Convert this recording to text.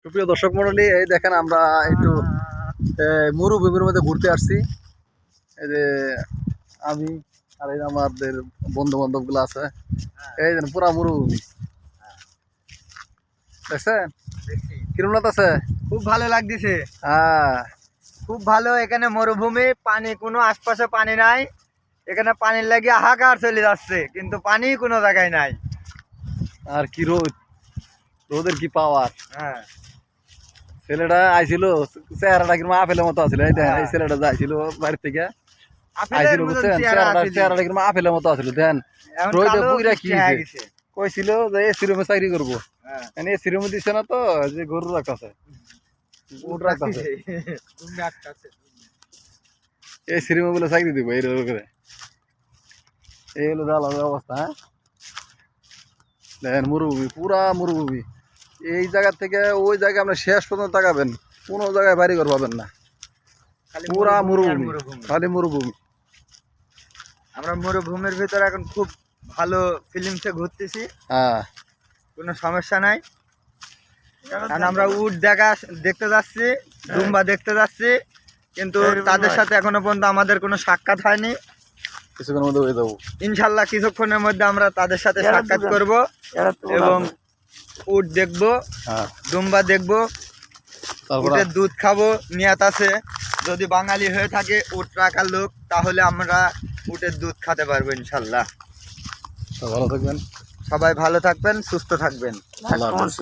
সুপ্রিয় দর্শক মন্ডলী, এই দেখেন আমরা একটু মরুভূমির মধ্যে ঘুরতে আসছি। এই যে আমি আর এই আমাদের বন্ধু বান্ধব গুলো আছে, এই যে পুরা মরুভূমি দেখছেন কিরম আছে। খুব ভালো লাগতেছে, হ্যাঁ খুব ভালো। এখানে মরুভূমি, পানি কোনো আশপাশে পানি নাই। এখানে পানির লাগি হাহাকার চলে যাচ্ছে, কিন্তু পানি কোনো জায়গায় নাই। আর কি রোদ, রোদের কি পাওয়ার। হ্যাঁ, ছেলেটা আইছিল, চেহারাটা কিরম আপেলের মতো আছিল। এই দেখেন এই ছেলেটা যাইছিল বাড়ি থেকে আপেলের আইছিল, মতন বুঝছেন চেহারা চেহারাটা কিরম আপেলের মতো আছিল। দেন এখন রোদে কালো পুইরা কি হয়ে হইছে? গেছে। কইছিল যে এসি রুমে চাকরি করবো, হ্যাঁ। এসি রুমে দিচ্ছে না, তো যে গরু রাখতেছে উট রাখতেছে, এসি রুমে বলে চাকরি দিব এই রোদ করে। এই হলো জ্বালার অবস্থা। হ্যাঁ দেখেন মরুভূমি, পুরা মরুভূমি। এই জায়গা থেকে ওই জায়গায় আপনি শেষ পর্যন্ত তাকাবেন, কোনো জায়গায় বাড়ি ঘর পাবেন না, পুরা মরুভূমি, খালি মরুভূমি। আমরা মরুভূমির ভিতরে এখন খুব ভালো ফিলিংসে ঘুরতেছি, হ্যাঁ কোনো সমস্যা নাই। কারণ আমরা উট দেখতে যাচ্ছি, দুম্বা দেখতে যাচ্ছি, কিন্তু তাদের সাথে এখনো পর্যন্ত আমাদের কোনো সাক্ষাৎ হয়নি। কিছুক্ষণের মধ্যে হয়ে যাবো ইনশাল্লাহ কিছুক্ষণের মধ্যে আমরা তাদের সাথে সাক্ষাৎ করব এবং উট দেখবো, হ্যাঁ। দুম্বা দেখবো, তারপর উটের দুধ খাবো। নিয়াত আছে, যদি বাঙালি হয়ে থাকে উট রাখার লোক, তাহলে আমরা উটের দুধ খেতে পারবো ইনশাল্লাহ। ভালো থাকবেন, সবাই ভালো থাকবেন, সুস্থ থাকবেন। আল্লাহ হাফেজ।